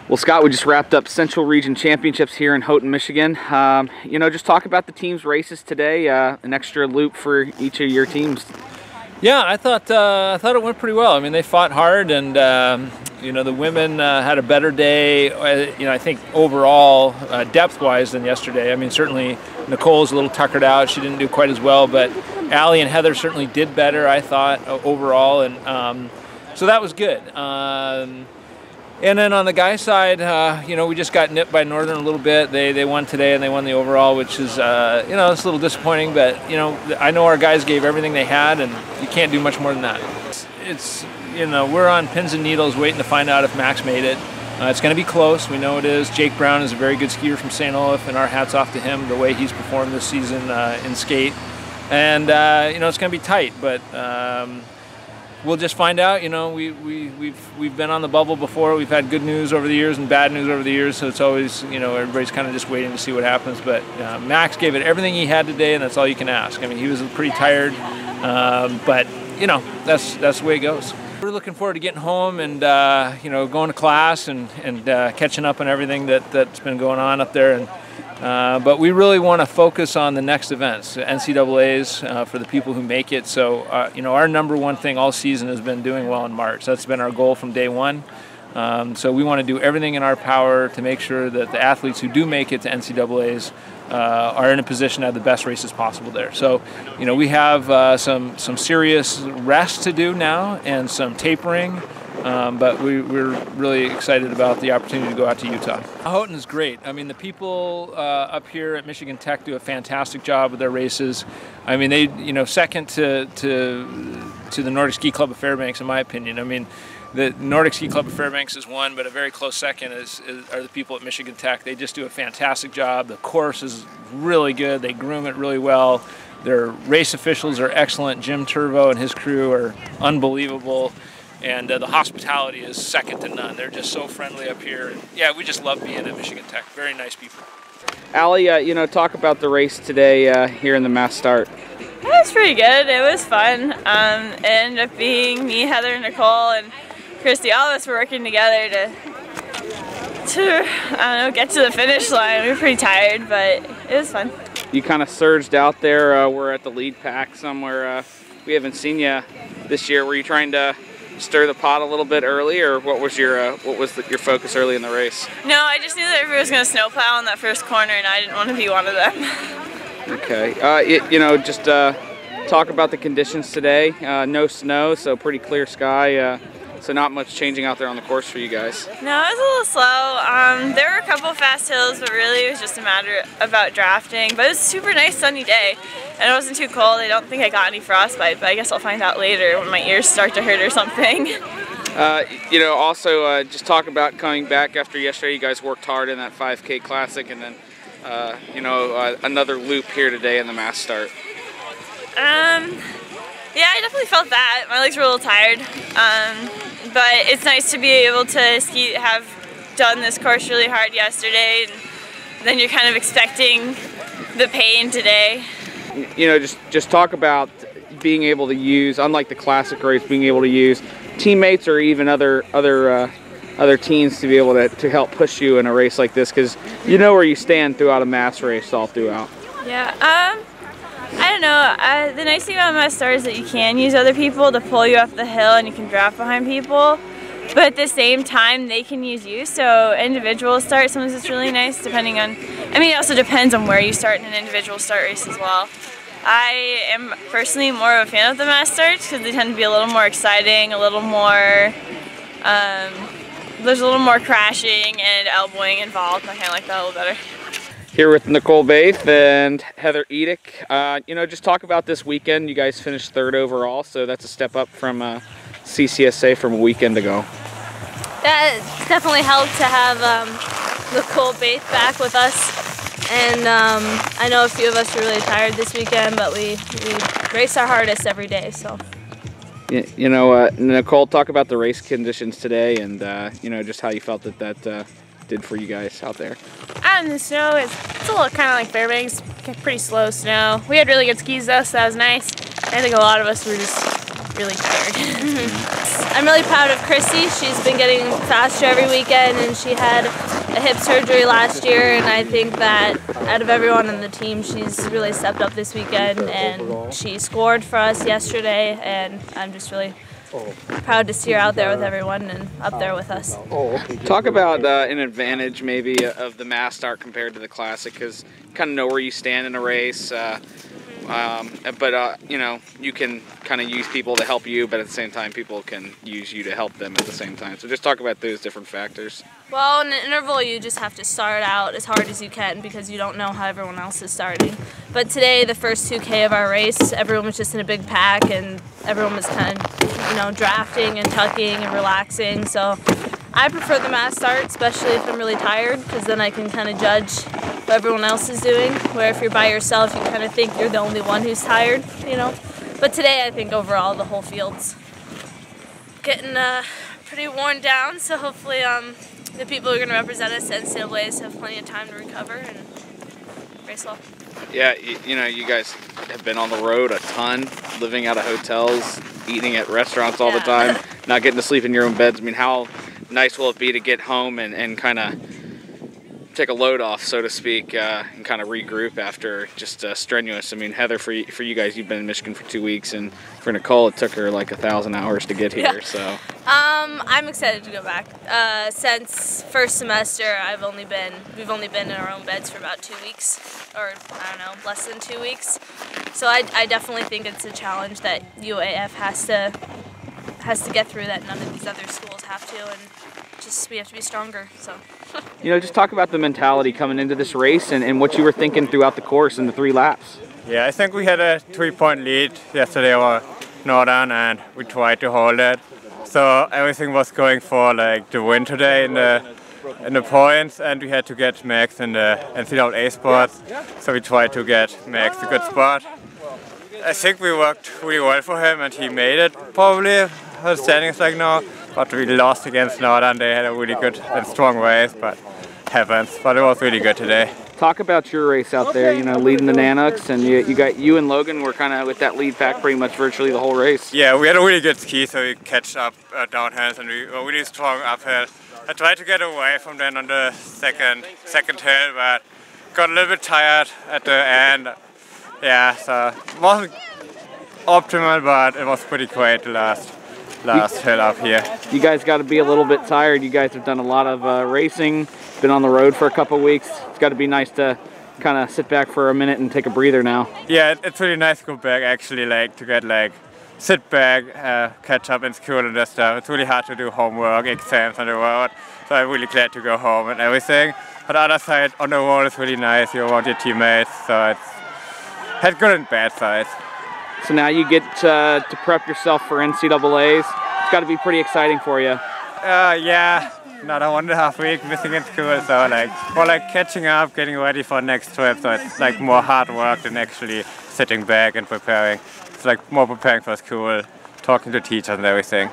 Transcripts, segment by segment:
Well, Scott, we just wrapped up Central Region Championships here in Houghton, Michigan. You know, just talk about the team's races today, an extra loop for each of your teams. Yeah, I thought it went pretty well. I mean, they fought hard, and you know, the women had a better day. You know, I think overall, depth-wise than yesterday. I mean, certainly Nichole's a little tuckered out. She didn't do quite as well, but Allie and Heather certainly did better, I thought, overall, and so that was good. And then on the guy side, you know, we just got nipped by Northern a little bit. They won today and they won the overall, which is, you know, it's a little disappointing. But, you know, I know our guys gave everything they had, and you can't do much more than that. It's you know, we're on pins and needles waiting to find out if Max made it. It's going to be close. We know it is. Jake Brown is a very good skier from St. Olaf, and our hats off to him, the way he's performed this season in skate. And, you know, it's going to be tight, but we'll just find out. You know, we've been on the bubble before. We've had good news over the years and bad news over the years, so it's always, you know, everybody's kind of just waiting to see what happens. But Max gave it everything he had today, and that's all you can ask. I mean, he was pretty tired, but you know, that's the way it goes. We're looking forward to getting home and you know, going to class and catching up on everything that's been going on up there. And but we really want to focus on the next events, NCAAs, for the people who make it. So, you know, our number one thing all season has been doing well in March. That's been our goal from day one. So we want to do everything in our power to make sure that the athletes who do make it to NCAAs are in a position to have the best races possible there. So, you know, we have some serious rest to do now and some tapering. But we're really excited about the opportunity to go out to Utah. Houghton is great. I mean, the people up here at Michigan Tech do a fantastic job with their races. I mean, they, you know, second to the Nordic Ski Club of Fehrenbach, in my opinion. I mean, the Nordic Ski Club of Fehrenbach is one, but a very close second are the people at Michigan Tech. They just do a fantastic job. The course is really good. They groom it really well. Their race officials are excellent. Jim Turvo and his crew are unbelievable. And the hospitality is second to none. They're just so friendly up here. And yeah, we just love being at Michigan Tech. Very nice people. Allie, you know, talk about the race today here in the mass start. It was pretty good. It was fun. It ended up being me, Heather, Nichole, and Christy. All of us were working together to I don't know, get to the finish line. We were pretty tired, but it was fun. You kind of surged out there. We're at the lead pack somewhere. We haven't seen you this year. Were you trying to stir the pot a little bit early, or what was your your focus early in the race? No, I just knew that everybody was going to snowplow in that first corner, and I didn't want to be one of them. Okay. You know, just talk about the conditions today. No snow, so pretty clear sky. So not much changing out there on the course for you guys. No, it was a little slow. There were a couple fast hills, but really it was just a matter about drafting. But it was a super nice sunny day, and it wasn't too cold. I don't think I got any frostbite, but I guess I'll find out later when my ears start to hurt or something. You know, also just talk about coming back after yesterday. You guys worked hard in that 5K Classic, and then you know, another loop here today in the mass start. Yeah, I definitely felt that. My legs were a little tired, but it's nice to be able to have done this course really hard yesterday, and then you're kind of expecting the pain today. You know, just talk about being able to use, unlike the classic race, being able to use teammates or even other teams to be able to help push you in a race like this, because you know where you stand throughout a mass race all throughout. Yeah. I don't know. The nice thing about mass start is that you can use other people to pull you up the hill, and you can draft behind people. But at the same time, they can use you. So individual start, sometimes it's really nice depending on, I mean, it also depends on where you start in an individual start race as well. I am personally more of a fan of the mass starts because they tend to be a little more exciting, a little more, there's a little more crashing and elbowing involved, and I kind of like that a little better. Here with Nichole Bathe and Heather Edic. You know, just talk about this weekend. You guys finished third overall, so that's a step up from CCSA from a weekend ago. That definitely helped to have Nichole Bathe back with us. And I know a few of us were really tired this weekend, but we race our hardest every day. So. You know, Nichole, talk about the race conditions today, and you know, just how you felt that did for you guys out there. Out in the snow, it's a little kind of like Fairbanks, pretty slow snow. We had really good skis though, so that was nice. I think a lot of us were just really tired. I'm really proud of Chrissy. She's been getting faster every weekend, and she had a hip surgery last year, and I think that out of everyone on the team, she's really stepped up this weekend, and she scored for us yesterday, and I'm just really proud to see her out there with everyone and up there with us. Talk about an advantage maybe of the mass start compared to the classic, because you kind of know where you stand in a race, but you know, you can kind of use people to help you, but at the same time people can use you to help them at the same time. So just talk about those different factors. Well, in an interval you just have to start out as hard as you can because you don't know how everyone else is starting. But today, the first 2K of our race, everyone was just in a big pack and everyone was kind of, you know, drafting and tucking and relaxing. So I prefer the mass start, especially if I'm really tired, because then I can kind of judge what everyone else is doing. Where if you're by yourself, you kind of think you're the only one who's tired, you know. But today, I think overall the whole field's getting pretty worn down. So hopefully, the people who are going to represent us at NCAAs have plenty of time to recover and race well. Yeah, you know, you guys have been on the road a ton, living out of hotels, eating at restaurants all the time, not getting to sleep in your own beds. I mean, how nice will it be to get home and kind of take a load off, so to speak, and kind of regroup after just strenuous. I mean, Heather, for you guys, you've been in Michigan for 2 weeks, and for Nichole, it took her like 1,000 hours to get here. Yeah. So I'm excited to go back. Since first semester, we've only been in our own beds for about 2 weeks, or I don't know, less than 2 weeks. So I definitely think it's a challenge that UAF has to get through, that none of these other schools have to, and just we have to be stronger. So. You know, just talk about the mentality coming into this race and what you were thinking throughout the course in the 3 laps. Yeah, I think we had a 3-point lead yesterday over Northern, and we tried to hold it. So everything was going for like the win today in the points, and we had to get Max in the NCAA spots. So we tried to get Max a good spot. I think we worked really well for him, and he made it probably. Her standings like now. But we lost against Northern. They had a really good and strong race, but happens. But it was really good today. Talk about your race out there, you know, leading the Nanuks, and you and Logan were kind of with that lead pack pretty much virtually the whole race. Yeah, we had a really good ski, so we catch up downhills, and we were really strong uphill. I tried to get away from them on the second hill, but got a little bit tired at the end. Yeah, so it wasn't optimal, but it was pretty great the last hill up here. You guys got to be a little bit tired. You guys have done a lot of racing, been on the road for a couple weeks. It's got to be nice to kind of sit back for a minute and take a breather now. Yeah, it's really nice to go back actually, like to get like sit back, catch up in school and that stuff. It's really hard to do homework, exams on the road, so I'm really glad to go home and everything. But the other side, on the road, it's really nice. You're around your teammates, so it's had good and bad sides. So now you get to prep yourself for NCAAs. It's got to be pretty exciting for you. Yeah, another 1.5 weeks missing in school, so more like catching up, getting ready for next trip. So it's like more hard work than actually sitting back and preparing. It's like more preparing for school, talking to teachers and everything.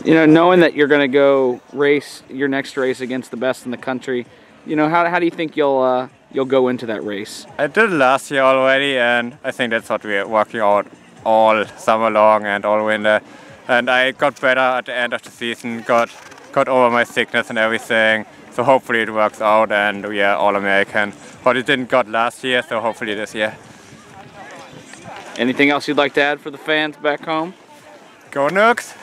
You know, knowing that you're going to go race your next race against the best in the country, you know, how do you think you'll go into that race? I did it last year already, and I think that's what we're working out all summer long and all winter. And I got better at the end of the season, got over my sickness and everything. So hopefully it works out, and we are All-American. But it didn't got last year, so hopefully this year. Anything else you'd like to add for the fans back home? Go Nooks!